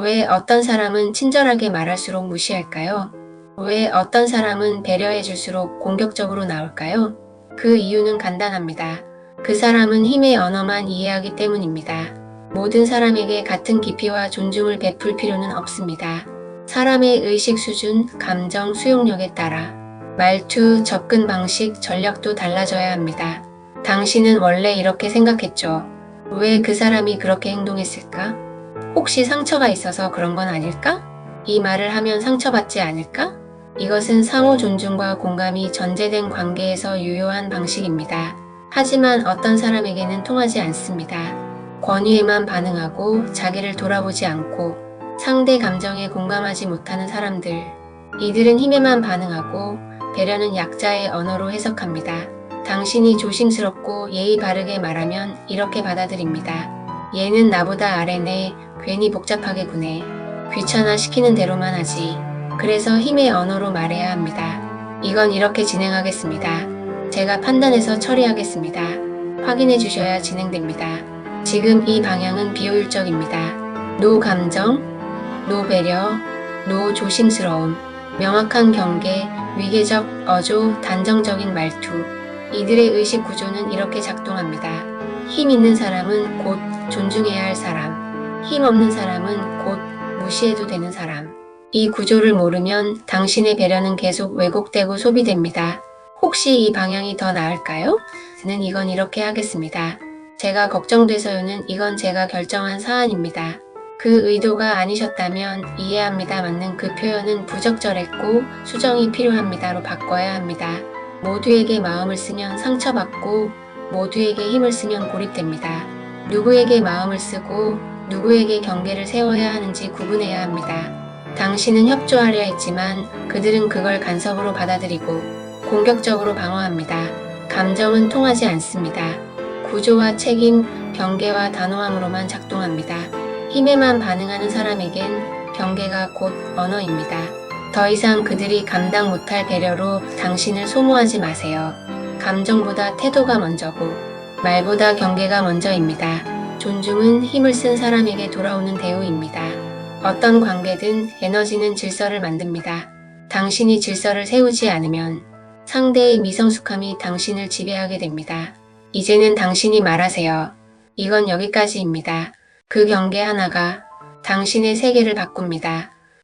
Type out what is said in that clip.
왜 어떤 사람은 친절하게 말할수록 무시할까요? 왜 어떤 사람은 배려해줄수록 공격적으로 나올까요? 그 이유는 간단합니다. 그 사람은 힘의 언어만 이해하기 때문입니다. 모든 사람에게 같은 깊이와 존중을 베풀 필요는 없습니다. 사람의 의식 수준, 감정, 수용력에 따라 말투, 접근 방식, 전략도 달라져야 합니다. 당신은 원래 이렇게 생각했죠. 왜 그 사람이 그렇게 행동했을까? 혹시 상처가 있어서 그런 건 아닐까? 이 말을 하면 상처받지 않을까? 이것은 상호 존중과 공감이 전제된 관계에서 유효한 방식입니다. 하지만 어떤 사람에게는 통하지 않습니다. 권위에만 반응하고 자기를 돌아보지 않고 상대 감정에 공감하지 못하는 사람들. 이들은 힘에만 반응하고 배려는 약자의 언어로 해석합니다. 당신이 조심스럽고 예의 바르게 말하면 이렇게 받아들입니다. 얘는 나보다 아래네. 괜히 복잡하게 구네. 귀찮아 시키는 대로만 하지. 그래서 힘의 언어로 말해야 합니다. 이건 이렇게 진행하겠습니다. 제가 판단해서 처리하겠습니다. 확인해 주셔야 진행됩니다. 지금 이 방향은 비효율적입니다. 노 감정, 노 배려, 노 조심스러움, 명확한 경계, 위계적 어조, 단정적인 말투. 이들의 의식 구조는 이렇게 작동합니다. 힘 있는 사람은 곧 존중해야 할 사람, 힘 없는 사람은 곧 무시해도 되는 사람. 이 구조를 모르면 당신의 배려는 계속 왜곡되고 소비됩니다. 혹시 이 방향이 더 나을까요? 저는 이건 이렇게 하겠습니다. 제가 걱정돼서요는 이건 제가 결정한 사안입니다. 그 의도가 아니셨다면 이해합니다. 맞는 그 표현은 부적절했고 수정이 필요합니다로 바꿔야 합니다. 모두에게 마음을 쓰면 상처받고 모두에게 힘을 쓰면 고립됩니다. 누구에게 마음을 쓰고 누구에게 경계를 세워야 하는지 구분해야 합니다. 당신은 협조하려 했지만 그들은 그걸 간섭으로 받아들이고 공격적으로 방어합니다. 감정은 통하지 않습니다. 구조와 책임, 경계와 단호함으로만 작동합니다. 힘에만 반응하는 사람에겐 경계가 곧 언어입니다. 더 이상 그들이 감당 못할 배려로 당신을 소모하지 마세요. 감정보다 태도가 먼저고 말보다 경계가 먼저입니다. 존중은 힘을 쓴 사람에게 돌아오는 대우입니다. 어떤 관계든 에너지는 질서를 만듭니다. 당신이 질서를 세우지 않으면 상대의 미성숙함이 당신을 지배하게 됩니다. 이제는 당신이 말하세요. 이건 여기까지입니다. 그 경계 하나가 당신의 세계를 바꿉니다.